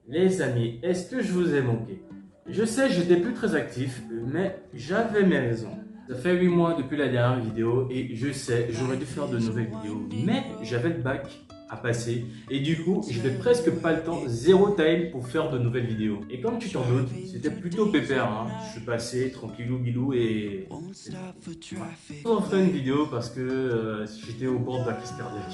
Les amis, est-ce que je vous ai manqué? Je sais, j'étais plus très actif, mais j'avais mes raisons. Ça fait 8 mois depuis la dernière vidéo et je sais, j'aurais dû faire de nouvelles vidéos, mais j'avais le bac à passer et du coup, je n'avais presque pas le temps, zéro time pour faire de nouvelles vidéos. Et comme tu t'en doutes, c'était plutôt pépère, hein. Je suis passé tranquillou bilou et je vous en ferai une vidéo parce que j'étais au bord de la crise cardiaque.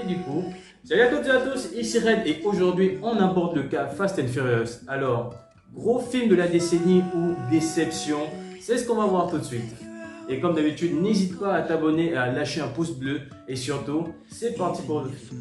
Et du coup, salut à toutes et à tous, ici Red et aujourd'hui on aborde le cas Fast and Furious. Alors, gros film de la décennie ou déception, c'est ce qu'on va voir tout de suite. Et comme d'habitude, n'hésite pas à t'abonner et à lâcher un pouce bleu. Et surtout, c'est parti pour le film.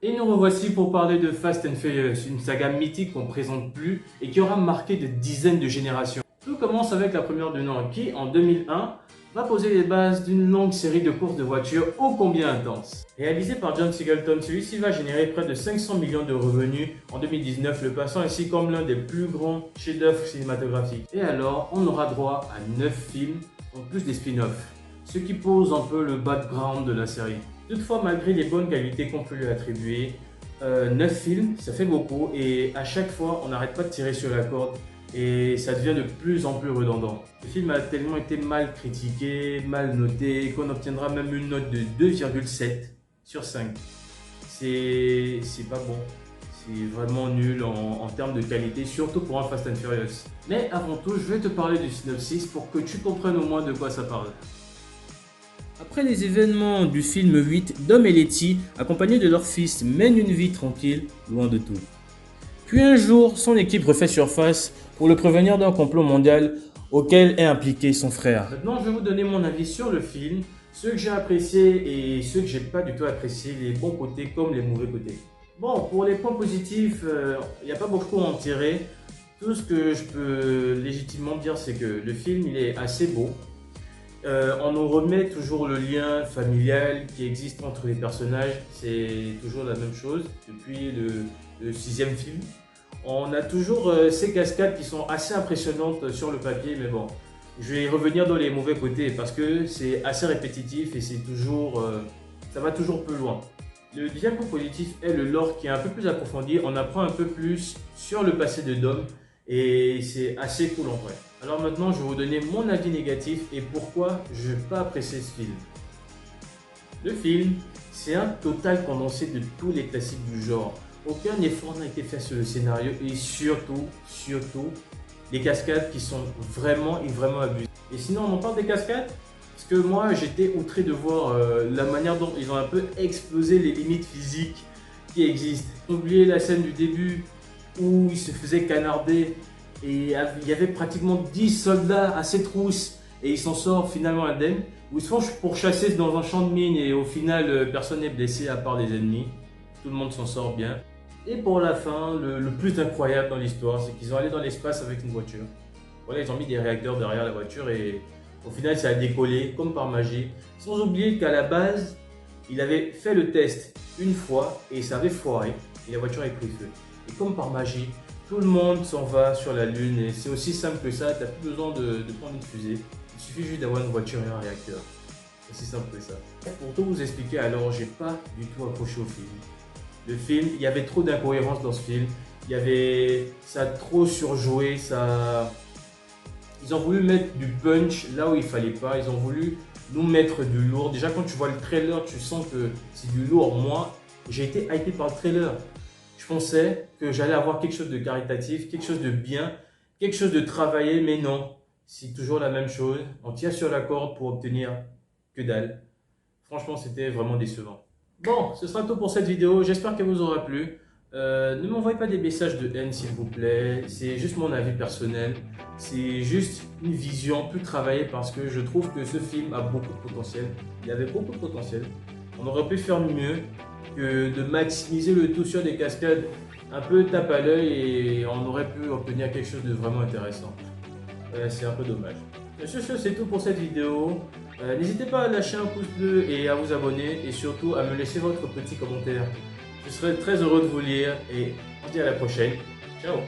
Et nous revoici pour parler de Fast and Furious, une saga mythique qu'on ne présente plus et qui aura marqué des dizaines de générations. Tout commence avec la première du nom qui, en 2001, va poser les bases d'une longue série de courses de voitures ô combien intenses. Réalisé par John Singleton, celui-ci va générer près de 500 millions de revenus en 2019, le passant ainsi comme l'un des plus grands chefs-d'œuvre cinématographiques. Et alors, on aura droit à 9 films, en plus des spin-offs, ce qui pose un peu le background de la série. Toutefois, malgré les bonnes qualités qu'on peut lui attribuer, 9 films, ça fait beaucoup et à chaque fois, on n'arrête pas de tirer sur la corde et ça devient de plus en plus redondant. Le film a tellement été mal critiqué, mal noté, qu'on obtiendra même une note de 2,7 sur 5. C'est pas bon. C'est vraiment nul en termes de qualité, surtout pour un Fast and Furious. Mais avant tout, je vais te parler du synopsis pour que tu comprennes au moins de quoi ça parle. Après les événements du film 8, Dom et Letty, accompagnés de leur fils, mènent une vie tranquille, loin de tout. Puis un jour, son équipe refait surface pour le prévenir d'un complot mondial auquel est impliqué son frère. Maintenant, je vais vous donner mon avis sur le film, ceux que j'ai appréciés et ceux que j'ai pas du tout appréciés, les bons côtés comme les mauvais côtés. Bon, pour les points positifs, il n'y a pas beaucoup à en tirer. Tout ce que je peux légitimement dire, c'est que le film il est assez beau. On nous remet toujours le lien familial qui existe entre les personnages, c'est toujours la même chose depuis le sixième film. On a toujours ces cascades qui sont assez impressionnantes sur le papier, mais bon, je vais revenir dans les mauvais côtés parce que c'est assez répétitif et c'est toujours, ça va toujours plus loin. Le deuxième point positif est le lore qui est un peu plus approfondi, on apprend un peu plus sur le passé de Dom et c'est assez cool en vrai. Alors maintenant, je vais vous donner mon avis négatif et pourquoi je n'ai pas apprécié ce film. Le film, c'est un total condensé de tous les classiques du genre. Aucun effort n'a été fait sur le scénario et surtout, les cascades qui sont vraiment abusées. Et sinon, on en parle des cascades? Parce que moi, j'étais outré de voir la manière dont ils ont un peu explosé les limites physiques qui existent. Oubliez la scène du début où il se faisait canarder et il y avait pratiquement 10 soldats à ses trousses et il s'en sort finalement indemne. Où ils se font pourchasser dans un champ de mine et au final personne n'est blessé à part les ennemis. Tout le monde s'en sort bien. Et pour la fin, le plus incroyable dans l'histoire, c'est qu'ils ont allé dans l'espace avec une voiture. Voilà, ils ont mis des réacteurs derrière la voiture et au final ça a décollé comme par magie. Sans oublier qu'à la base, il avait fait le test une fois et ça avait foiré et la voiture avait pris feu. Et comme par magie, tout le monde s'en va sur la Lune et c'est aussi simple que ça, tu n'as plus besoin de prendre une fusée. Il suffit juste d'avoir une voiture et un réacteur. C'est aussi simple que ça. Pour tout vous expliquer, alors j'ai pas du tout accroché au film. Le film, il y avait trop d'incohérences dans ce film. Ça a trop surjoué, ils ont voulu mettre du punch là où il fallait pas. Ils ont voulu nous mettre du lourd. Déjà quand tu vois le trailer, tu sens que c'est du lourd. Moi, j'ai été hypé par le trailer. Je pensais que j'allais avoir quelque chose de caritatif, quelque chose de bien, quelque chose de travaillé, mais non. C'est toujours la même chose. On tire sur la corde pour obtenir que dalle. Franchement, c'était vraiment décevant. Bon, ce sera tout pour cette vidéo. J'espère qu'elle vous aura plu. Ne m'envoyez pas des messages de haine, s'il vous plaît. C'est juste mon avis personnel. C'est juste une vision plus travaillée parce que je trouve que ce film a beaucoup de potentiel. Il avait beaucoup de potentiel. On aurait pu faire mieux que de maximiser le tout sur des cascades un peu tape à l'œil et on aurait pu obtenir quelque chose de vraiment intéressant. C'est un peu dommage. Sur ce, c'est tout pour cette vidéo. N'hésitez pas à lâcher un pouce bleu et à vous abonner et surtout à me laisser votre petit commentaire. Je serai très heureux de vous lire et on se dit à la prochaine. Ciao!